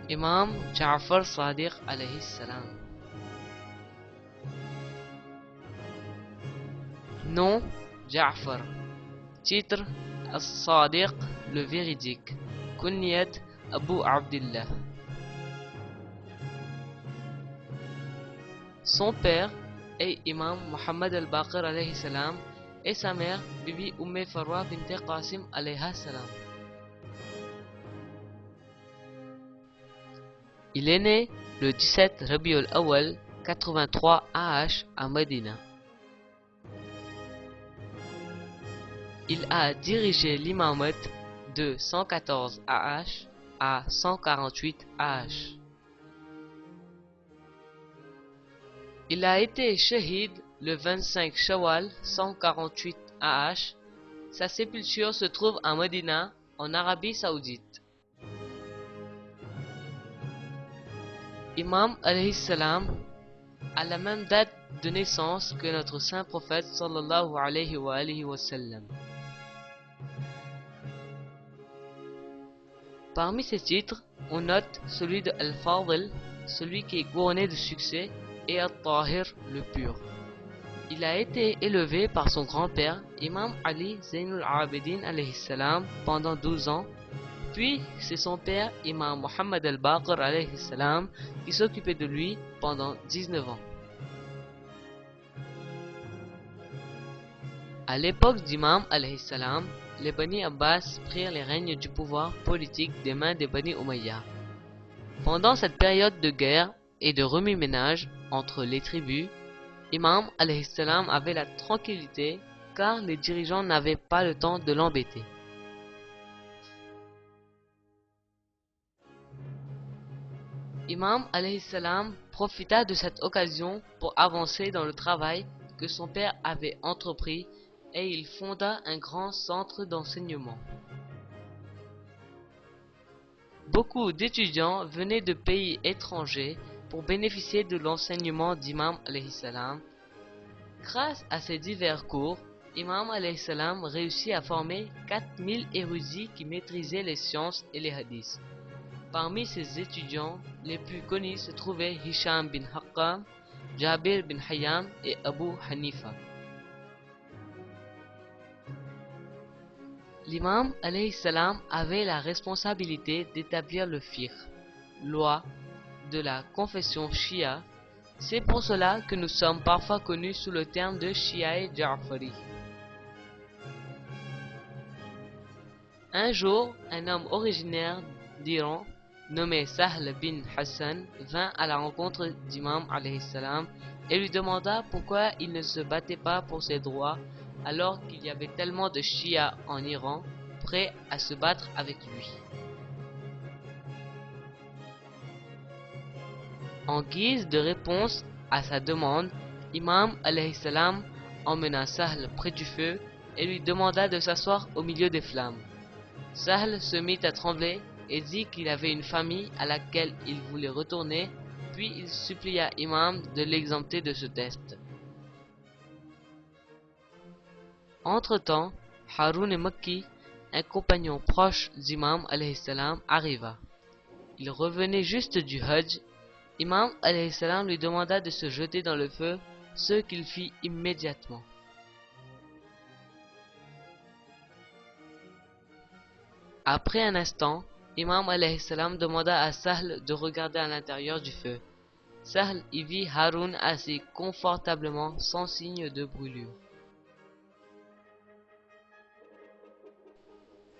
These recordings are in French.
Imam Ja'far Sadiq alayhi salam. Nom Ja'far. Titre As-Sadiq, le véridique. Kunyat Abu Abdillah. Son père est Imam Muhammad al-Baqir alayhi salam et sa mère Bibi Farwa bint Qasim alayha salam. Il est né le 17 Rabiul Awal 83 AH à Médina. Il a dirigé l'imamat de 114 AH à 148 AH. Il a été shahid le 25 Shawwal 148 AH. Sa sépulture se trouve à Médina, en Arabie Saoudite. Imam alayhi salam a la même date de naissance que notre saint prophète sallallahu alayhi wa sallam. Parmi ses titres, on note celui de Al-Fadil, celui qui est couronné de succès, et Al-Tahir, le pur. Il a été élevé par son grand-père, Imam Ali Zainul Abidin alayhi salam, pendant 12 ans, puis c'est son père, Imam Muhammad al-Baqir alayhi salam, qui s'occupait de lui pendant 19 ans. À l'époque d'Imam alayhi salam, les Bani Abbas prirent les règnes du pouvoir politique des mains des Bani Umayya. Pendant cette période de guerre et de remue-ménage entre les tribus, Imam alayhi salam avait la tranquillité car les dirigeants n'avaient pas le temps de l'embêter. Imam alayhi salam profita de cette occasion pour avancer dans le travail que son père avait entrepris et il fonda un grand centre d'enseignement. Beaucoup d'étudiants venaient de pays étrangers pour bénéficier de l'enseignement d'Imam alayhi salam. Grâce à ces divers cours, Imam alayhi salam réussit à former 4000 érudits qui maîtrisaient les sciences et les hadiths. Parmi ses étudiants, les plus connus se trouvaient Hisham bin Haqqam, Jabir bin Hayam et Abu Hanifa. L'imam alayhi salam avait la responsabilité d'établir le fiqh, loi de la confession Shia. C'est pour cela que nous sommes parfois connus sous le terme de Shiaï Ja'fari. Un jour, un homme originaire d'Iran, nommé Sahl bin Hassan, vint à la rencontre d'Imam alayhi salam et lui demanda pourquoi il ne se battait pas pour ses droits alors qu'il y avait tellement de Shia en Iran prêts à se battre avec lui. En guise de réponse à sa demande, Imam alayhi salam emmena Sahl près du feu et lui demanda de s'asseoir au milieu des flammes. Sahl se mit à trembler et dit qu'il avait une famille à laquelle il voulait retourner, puis il supplia Imam de l'exempter de ce test. Entre-temps, Haroun al-Makki, un compagnon proche d'Imam alayhi salam, arriva. Il revenait juste du Hajj. Imam alayhi salam lui demanda de se jeter dans le feu, ce qu'il fit immédiatement. Après un instant, Imam alayhi salam demanda à Sahl de regarder à l'intérieur du feu. Sahl y vit Haroun assis confortablement sans signe de brûlure.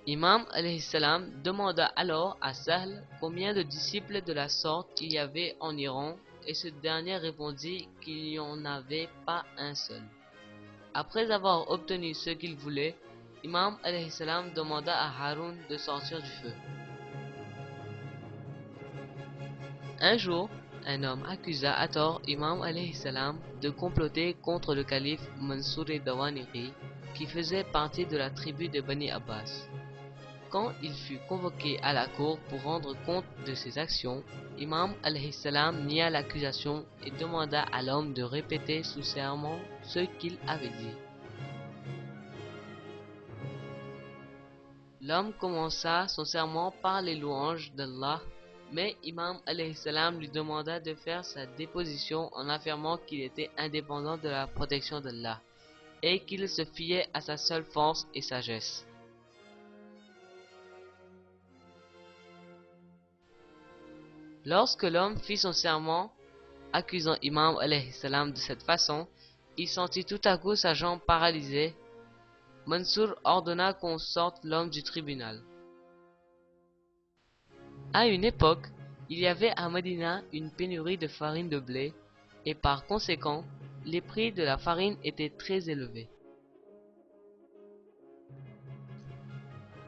Imam alayhi salam demanda alors à Sahl combien de disciples de la sorte il y avait en Iran et ce dernier répondit qu'il n'y en avait pas un seul. Après avoir obtenu ce qu'il voulait, Imam alayhi salam demanda à Haroun de sortir du feu. Un jour, un homme accusa à tort Imam alayhi salam de comploter contre le calife Mansour Dawaniri qui faisait partie de la tribu de Bani Abbas. Quand il fut convoqué à la cour pour rendre compte de ses actions, Imam alayhi salam nia l'accusation et demanda à l'homme de répéter sous serment ce qu'il avait dit. L'homme commença son serment par les louanges d'Allah mais Imam alayhi salam lui demanda de faire sa déposition en affirmant qu'il était indépendant de la protection d'Allah et qu'il se fiait à sa seule force et sagesse. Lorsque l'homme fit son serment, accusant Imam alayhi salam de cette façon, il sentit tout à coup sa jambe paralysée. Mansur ordonna qu'on sorte l'homme du tribunal. À une époque, il y avait à Médina une pénurie de farine de blé et par conséquent, les prix de la farine étaient très élevés.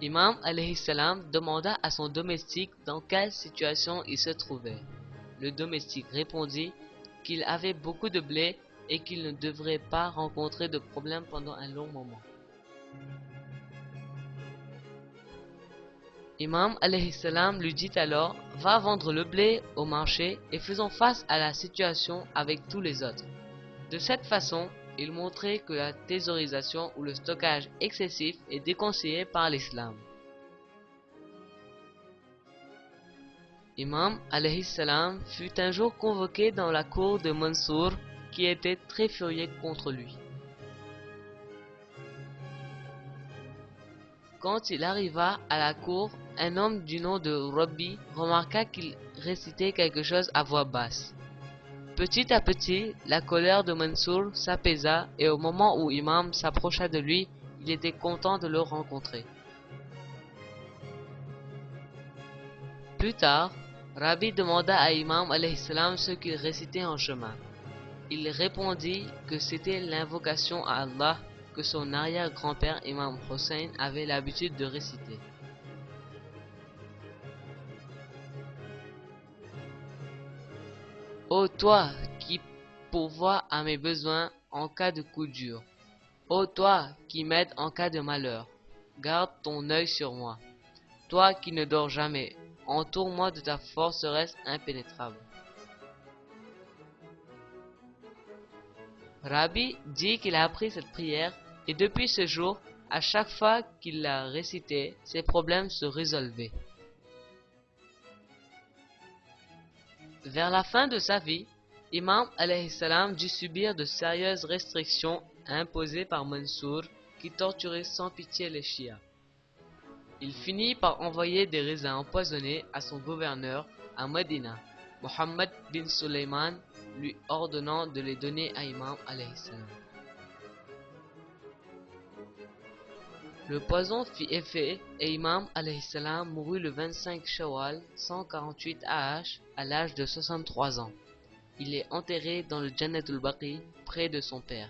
Imam alayhi salam demanda à son domestique dans quelle situation il se trouvait. Le domestique répondit qu'il avait beaucoup de blé et qu'il ne devrait pas rencontrer de problème pendant un long moment. Imam alayhi salam lui dit alors: va vendre le blé au marché et faisons face à la situation avec tous les autres. De cette façon, il montrait que la thésaurisation ou le stockage excessif est déconseillé par l'islam. Imam alayhi salam fut un jour convoqué dans la cour de Mansur qui était très furieux contre lui. Quand il arriva à la cour, un homme du nom de Rabbi remarqua qu'il récitait quelque chose à voix basse. Petit à petit, la colère de Mansur s'apaisa et au moment où Imam s'approcha de lui, il était content de le rencontrer. Plus tard, Rabbi demanda à Imam alayhi salam ce qu'il récitait en chemin. Il répondit que c'était l'invocation à Allah que son arrière-grand-père Imam Hossein avait l'habitude de réciter. Ô toi qui pourvois à mes besoins en cas de coup dur, ô toi qui m'aides en cas de malheur, garde ton œil sur moi. Toi qui ne dors jamais, entoure-moi de ta forteresse impénétrable. Rabbi dit qu'il a appris cette prière et depuis ce jour, à chaque fois qu'il la récitait, ses problèmes se résolvaient. Vers la fin de sa vie, Imam alayhi salam dut subir de sérieuses restrictions imposées par Mansur qui torturait sans pitié les chiites. Il finit par envoyer des raisins empoisonnés à son gouverneur à Médina, Mohammed bin Sulayman, lui ordonnant de les donner à Imam alayhi salam. Le poison fit effet et Imam alayhi salam mourut le 25 Shawwal 148 AH à l'âge de 63 ans. Il est enterré dans le Jannatul Baqi près de son père.